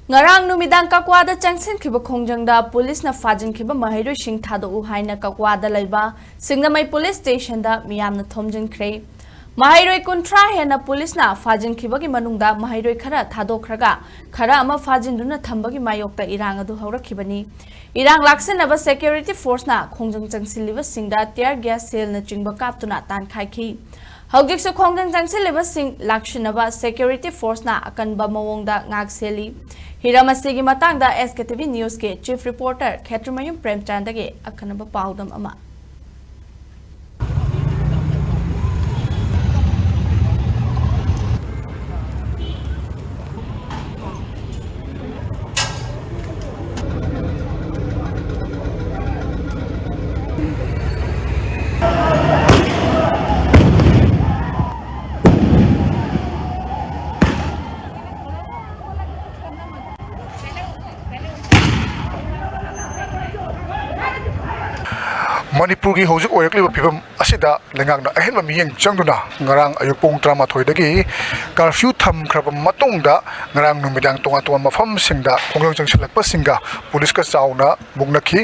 Ngarang numidang Kakwa da changsinkhiba khongjang da police na Phajinkhiba Maheiroi sing Thadok Haina Kakwa da laiba Singjamei Police Station da Meeyam na Thomjinkhre Maheiroi kuntra hena police na Phajinkhiba gi manungda Maheiroi khara thadokraga khara ama phajinduna thambagi mayokta irang adu hawrakhibani irang laksenaba security force na khongjang changsiliba singda tear gas cell na chingba kaptuna tan khaikhi Haudik so khongjang changsiliba sing lakshinaba security force na akanba mawongda ngak seli Hiramasigi matangda SKTV News ke Chief Reporter Khetramayum Premchandage akanaba paudam ama Manipur ki hojik oyakli pibam asida lengangna ahen miyang changduna ngarang ayupong drama thoidagi curfew tham khrabam matungda ngarang numidang tonga mafam singda khongjang changsilakpa singa police ka chauna mugnakhi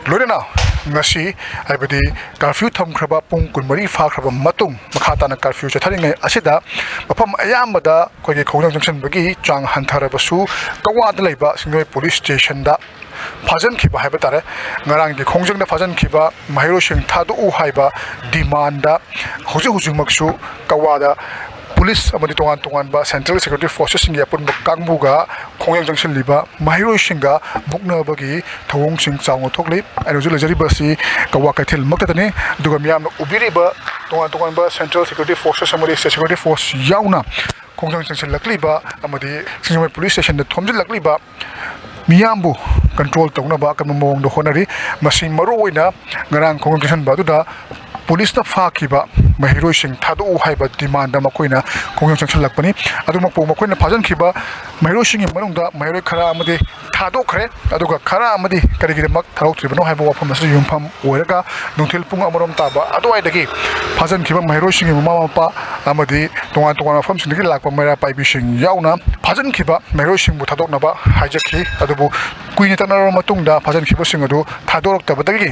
loirena ngasi aibadi curfew tham khraba pung kunmari fa khrabam matung makhata na curfew chatharingai asida mafam ayamada kogi khongjang changsinbagi chang hantharabasu kawada leiba Singjamei Police Station da Phajinkhiba haiba tare ngarang gi khongjang da Phajinkhiba Maheiroi sing Thadok haiba demand da hujing maksu kawada police amadi tongan ba central security forces sing yapun kangbuga khongjang jangsil liba Maheiroi singa bukna bagi thawong sing chaung thokli ainu lejari basi kawa kaithil maktatani duga miyam ubiri ba tongan ba central security forces amadi security force yauna khongjang jangsil lakli ba amadi Singjamei Police Station da thomjil lakli ba Miyambu control tawna ba kan mawong do honari masi maruina ngarang khongjang ba da police na fakhiba Maheiroi sing Thadok haiba demand da makoina khongjang lakpani adu makpo makoina Phajinkhiba Maheiroi sing manungda Maheiroi khara amadi Thadokre aduga khara amadi karigire mak tharok tribano haiba wafam asu yumpham oiraga nungthil pung amarom taba adu aidagi Phajinkhiba Maheiroi sing mama mapa amadi tongan wafam sing lakpa mera paibi sing yauna Phajinkhiba Maheiroi sing bu Thadok naba haijakhi adubu kuini tanaro matungda Phajinkhiba sing adu Thadok tabadagi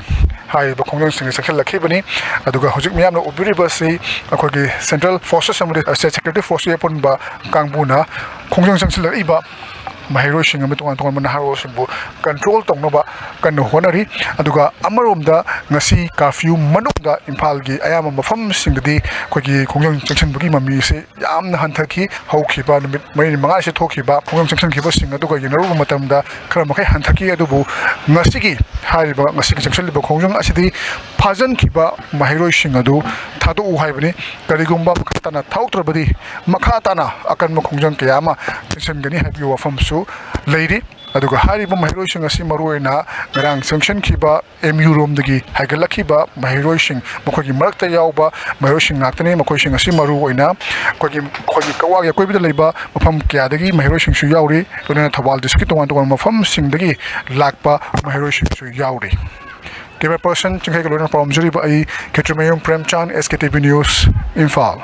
haiba khongjang sing sakhel lakhibani aduga hojik miyamna ubiriba si akogi central forces amadi security force yapon ba kangbuna khongjang sangsil iba Maheiroi sing ami tongan manaharo singbu control tongnoba kan honari aduga amaromda ngasi curfew manungda Imphal gi ayama mafam singdi kogi khongjang changsinbugi mami se yamna hanthaki hawkhiba numit mai manga se thokhiba khongjang changsinkhiba sing aduga yenaru matamda khara makai hanthaki adubu ngasi gi hariba ngasi changsinliba khongjang asidi Phajinkhiba Maheiroi sing adu Thadok haibani karigumba makhatana thautrabadi makhatana akan khongjang kayama changsimgani habi wafam Lady, aduga hariba Maheiroi sing asi maruina ngarang changsinkhiba MU rom dagi haigalakhiba Maheiroi sing makogi marakta yauba Maheiroi sing ngaktane makoi sing asi maruina kogi kawa ya koibida leiba mafam kya dagi Maheiroi sing su yauri lona Thawal district tongan mafam sing dagi lakpa Maheiroi sing su yauri Camera person Chingkhre lona from Juriba ai Khetramayum Premchan SKTV News Imphal